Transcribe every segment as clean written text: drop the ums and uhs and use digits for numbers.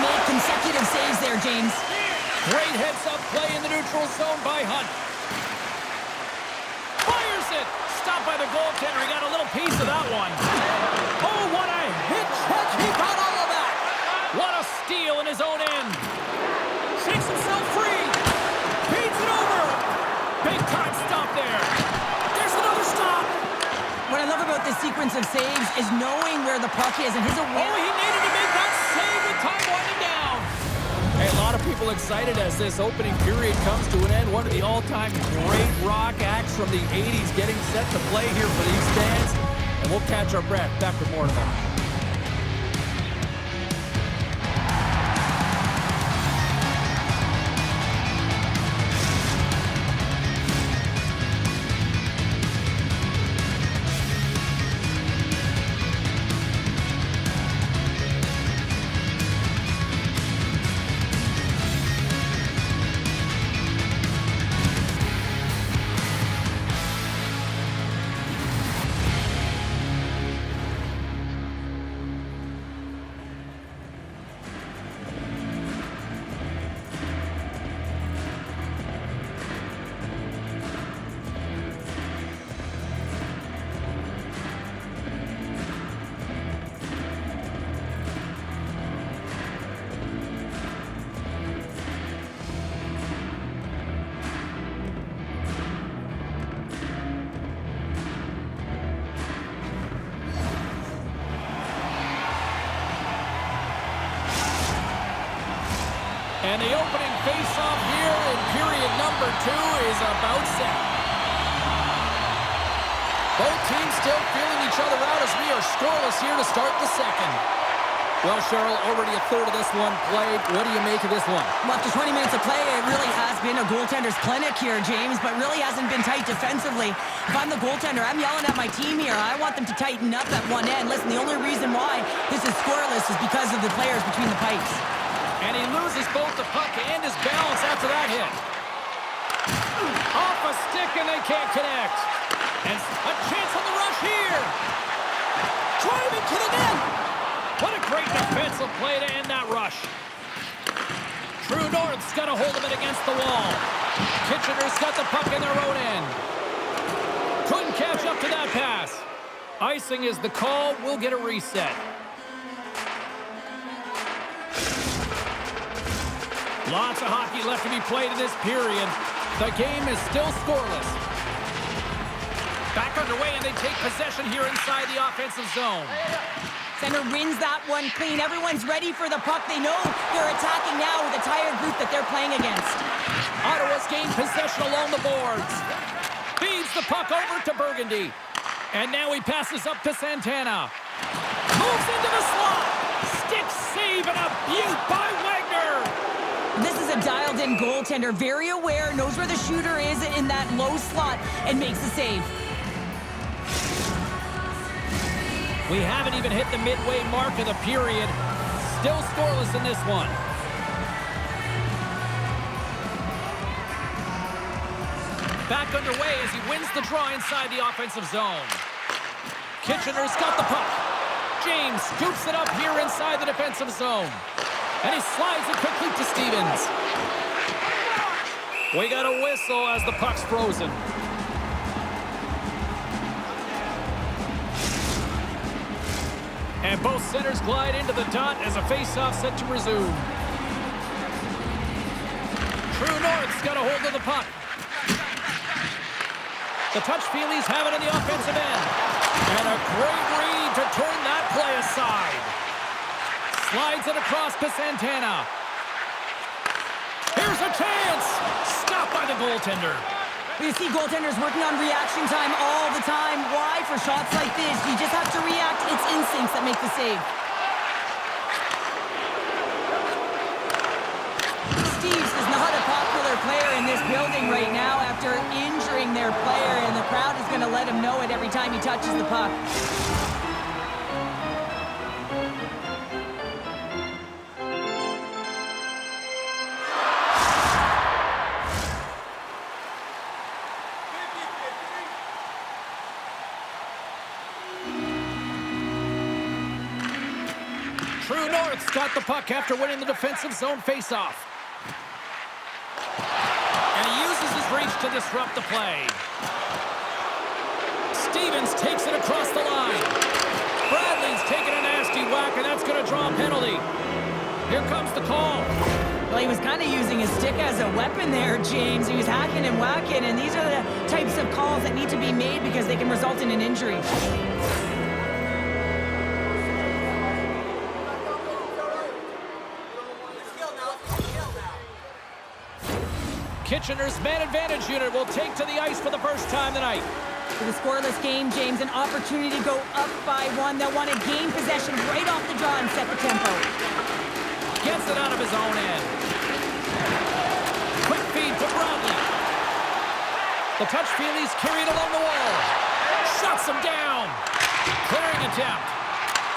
make consecutive saves there, James. Great heads-up play in the neutral zone by Hunt. Fires it! Stopped by the goaltender. He got a little piece of that one. Oh, what a hit check. He got all of that. What a steal in his own end. Shakes himself free. Beats it over. Big time stop there. There's another stop. What I love about this sequence of saves is knowing where the puck is and his awareness. Oh, he needed to make that save with time winding down. Hey, a lot of people excited as this opening period comes to an end. One of the all-time great rock acts from the 80s getting set to play here for these fans. And we'll catch our breath. Back with more of them. And the opening face-off here in period number 2 is about set. Both teams still feeling each other out as we are scoreless here to start the second. Well, Cheryl, already a third of this one played. What do you make of this one? Well, after 20 minutes of play, it really has been a goaltender's clinic here, James, but really hasn't been tight defensively. If I'm the goaltender, I'm yelling at my team here. I want them to tighten up at one end. Listen, the only reason why this is scoreless is because of the players between the pipes. And he loses both the puck and his balance after that hit. Off a stick and they can't connect. And a chance on the rush here. Driving to the net. What a great defensive play to end that rush. True North's got a hold of it against the wall. Kitchener's got the puck in their own end. Couldn't catch up to that pass. Icing is the call. We'll get a reset. Lots of hockey left to be played in this period. The game is still scoreless. Back underway, and they take possession here inside the offensive zone. Center wins that one clean. Everyone's ready for the puck. They know they're attacking now with a tired group that they're playing against. Ottawa's gained possession along the boards. Feeds the puck over to Burgundy. And now he passes up to Santana. Moves into the slot. Stick save and a beaut by Wagner. This is a dialed-in goaltender, very aware, knows where the shooter is in that low slot, and makes the save. We haven't even hit the midway mark of the period. Still scoreless in this one. Back underway as he wins the draw inside the offensive zone. Kitchener's got the puck. James scoops it up here inside the defensive zone. And he slides it quickly to Stevens. We got a whistle as the puck's frozen. And both centers glide into the dot as a face-off set to resume. True North's got a hold of the puck. The touch-feelies have it in the offensive end. And a great read to turn that play aside. Slides it across to Santana. Here's a chance. Stopped by the goaltender. We see goaltenders working on reaction time all the time. Why? For shots like this, you just have to react. It's instincts that make the save. Steves is not a popular player in this building right now after injuring their player, and the crowd is going to let him know it every time he touches the puck. True North's got the puck after winning the defensive zone faceoff. And he uses his reach to disrupt the play. Stevens takes it across the line. Bradley's taking a nasty whack, and that's going to draw a penalty. Here comes the call. Well, he was kind of using his stick as a weapon there, James. He was hacking and whacking, and these are the types of calls that need to be made because they can result in an injury. Kitchener's man advantage unit will take to the ice for the first time tonight. With a scoreless game, James, an opportunity to go up by one. They'll want to gain possession right off the draw and set the tempo. Gets it out of his own end. Quick feed to Bradley. The touch feelies carried along the wall. Shuts him down. Clearing attempt.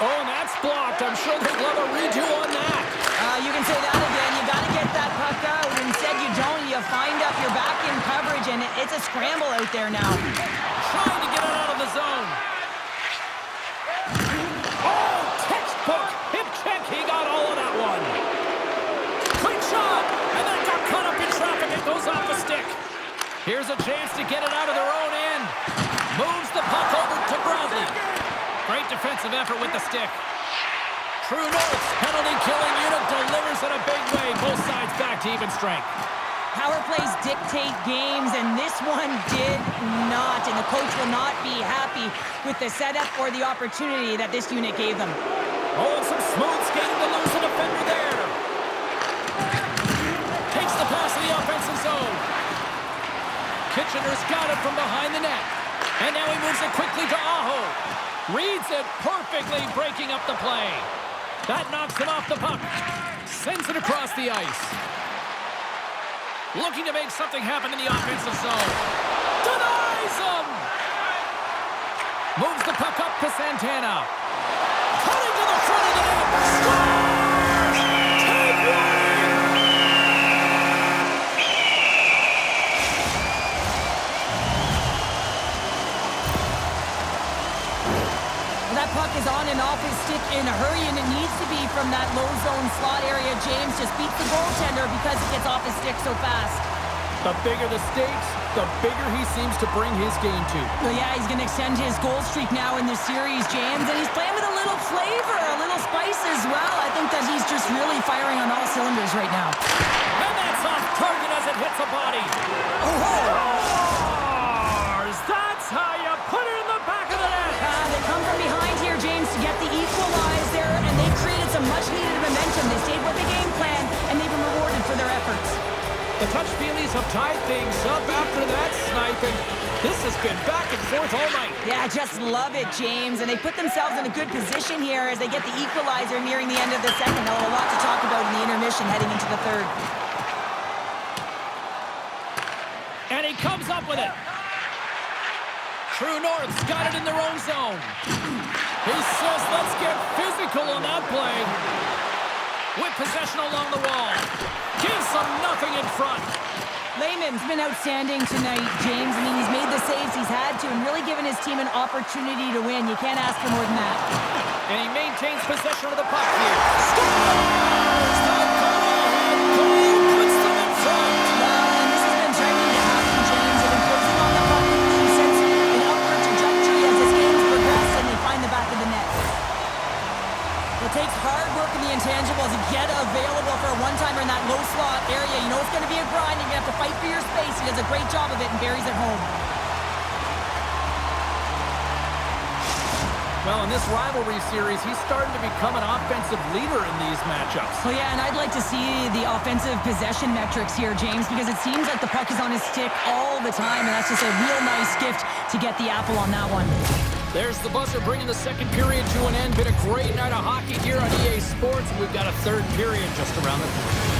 Oh, and that's blocked. I'm sure they'd love a redo on that. You can say that again. You got to get that puck out. Instead, you don't. You find up your back in coverage, and it's a scramble out there now. Trying to get it out of the zone. Oh, textbook hip check. He got all of that one. Quick shot, and then got caught up in traffic. It goes off the stick. Here's a chance to get it out of their own end. Moves the puck over to Bradley. Great defensive effort with the stick. True North's penalty-killing unit delivers in a big way. Both sides back to even strength. Power plays dictate games, and this one did not. And the coach will not be happy with the setup or the opportunity that this unit gave them. Oh, and some smooth skating to lose a defender there. Takes the pass in the offensive zone. Kitchener's got it from behind the net. And now he moves it quickly to Aho. Reads it perfectly, breaking up the play. That knocks him off the puck. Sends it across the ice. Looking to make something happen in the offensive zone. Denies him! Moves the puck up to Santana. Cutting to the front of the net. Scores! Take one! That puck is on and off his stick in a hurry, and it needs to be from that low zone slot area. James just beats the goaltender because it gets off his stick so fast. The bigger the stakes, the bigger he seems to bring his game to. Well, yeah, he's going to extend his goal streak now in this series, James, and he's playing with a little flavor, a little spice as well. I think that he's just really firing on all cylinders right now. And that's off target as it hits a body. Scores! That's how you put it in the back of the net. They come from behind here, James, to get the equalizer, and they created some much-needed momentum. They stayed with the game plan, and they've been rewarded for their efforts. The touch feelies have tied things up after that sniping. This has been back and forth all night. Yeah, I just love it, James. And they put themselves in a good position here as they get the equalizer nearing the end of the second. They'll have a lot to talk about in the intermission heading into the third. And he comes up with it. True North's got it in their own zone. He says, let's get physical on that play. With possession along the wall. Gives them nothing in front. Lehman's been outstanding tonight, James. I mean, he's made the saves he's had to and really given his team an opportunity to win. You can't ask for more than that. And he maintains possession of the puck here. Scores! The go-ahead goal puts them in front. And this has been trending to happen, James. They've been closing on the puck and since an upward trajectory as this game's progressed, and they find the back of the net. It takes hard work in the intangibles to get available for a one-timer in that low slot area. You know it's going to be a grind. You're going to have to fight for your space. He does a great job of it and buries it home. Well, in this rivalry series, he's starting to become an offensive leader in these matchups. Well, yeah, and I'd like to see the offensive possession metrics here, James, because it seems like the puck is on his stick all the time, and that's just a real nice gift to get the apple on that one. There's the buzzer bringing the second period to an end. Been a great night of hockey here on EA Sports. We've got a third period just around the corner.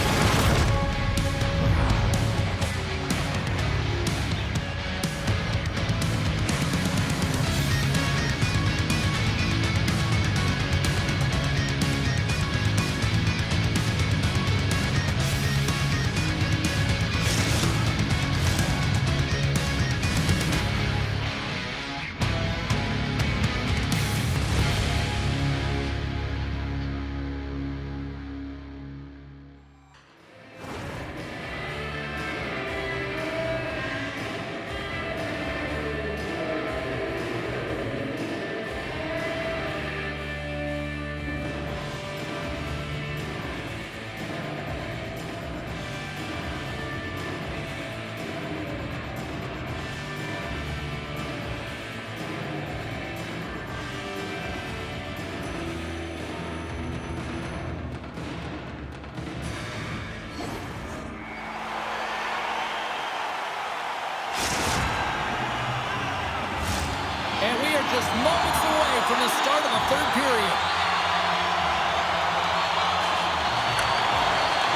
start of the third period.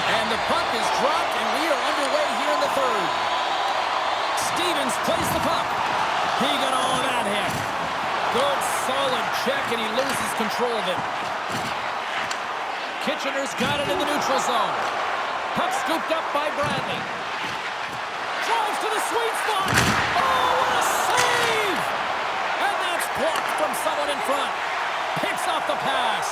And the puck is dropped, and we are underway here in the third. Stevens plays the puck. He got all of that hit. Good, solid check, and he loses control of it. Kitchener's got it in the neutral zone. Puck scooped up by Bradley. Drives to the sweet spot. Oh, what a save! And that's blocked from someone in front. Picks off the pass.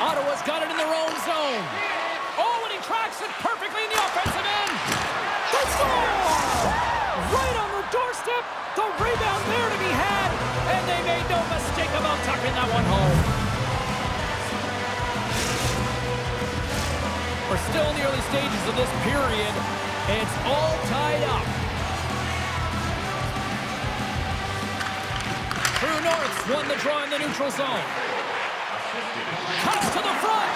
Ottawa's got it in their own zone. Oh, and he tracks it perfectly in the offensive end. They score! Right on the doorstep. The rebound there to be had. And they made no mistake about tucking that one home. We're still in the early stages of this period. It's all tied up. True North's won the draw in the neutral zone. Cuts to the front.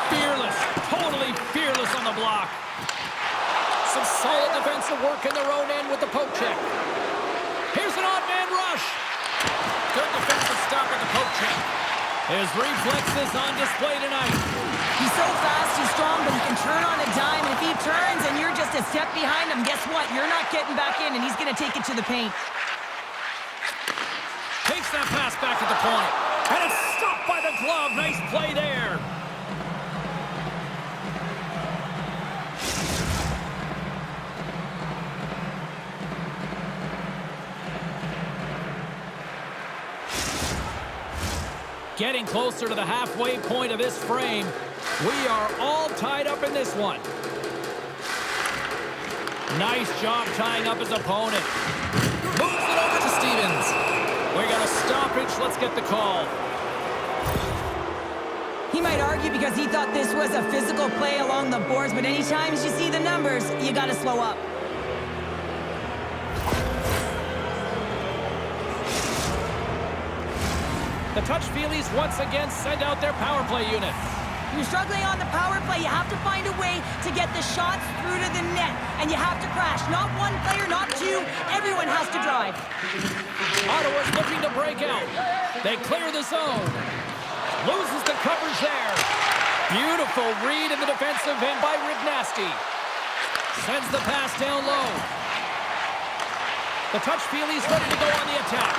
Fearless. Totally fearless on the block. Some solid defensive work in their own end with the poke check. Here's an odd man rush. Good defensive stop at the poke check. His reflexes on display tonight. He's so fast, he's strong, but he can turn on a dime. And if he turns and you're just a step behind him, guess what? You're not getting back in, and he's going to take it to the paint. Takes that pass back at the point. And it's stopped by the glove. Nice play there. Getting closer to the halfway point of this frame. We are all tied up in this one. Nice job tying up his opponent. Moves it over to Stevens. We got a stoppage. Let's get the call. He might argue because he thought this was a physical play along the boards, but anytime you see the numbers, you got to slow up. The Touch-Feelies once again send out their power play unit. You're struggling on the power play. You have to find a way to get the shots through to the net, and you have to crash. Not one player, not two. Everyone has to drive. Ottawa's looking to break out. They clear the zone. Loses the coverage there. Beautiful read in the defensive end by Rivnasti. Sends the pass down low. The Touch-Feelies ready to go on the attack.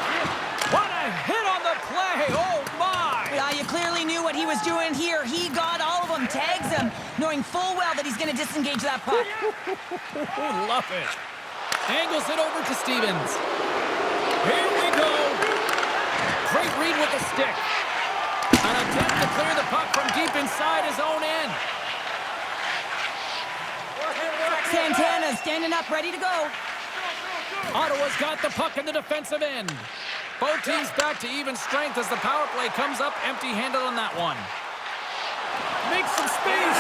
What a hit on the play! Oh, my! Yeah, you clearly knew what he was doing here. He got all of them, tags them, knowing full well that he's going to disengage that puck. Love it. Angles it over to Stevens. Here we go. Great read with the stick. An attempt to clear the puck from deep inside his own end. Santana standing up, ready to go. Ottawa's got the puck in the defensive end. Both teams back to even strength as the power play comes up empty-handed on that one. Makes some space.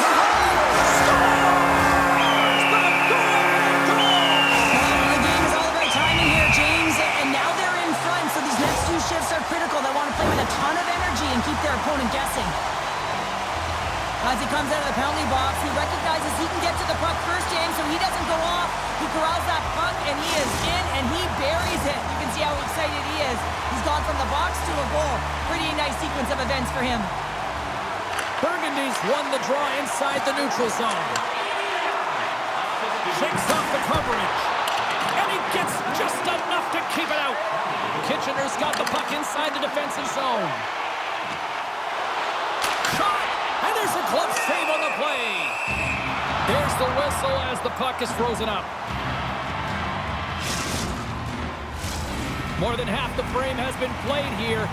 The game is all about timing here, James, and now they're in front, so these next two shifts are critical. They want to play with a ton of energy and keep their opponent guessing. As he comes out of the penalty box, he recognizes he can get to the puck first, James, so he doesn't go off. He corrals that puck, and he is in, and he buries it. You can see how excited he is. He's gone from the box to a goal. Pretty nice sequence of events for him. Burgundy's won the draw inside the neutral zone. Shakes off the coverage. And he gets just enough to keep it out. Kitchener's got the puck inside the defensive zone. Shot! And there's a glove save on the play. There's the whistle as the puck is frozen up. More than half the frame has been played here.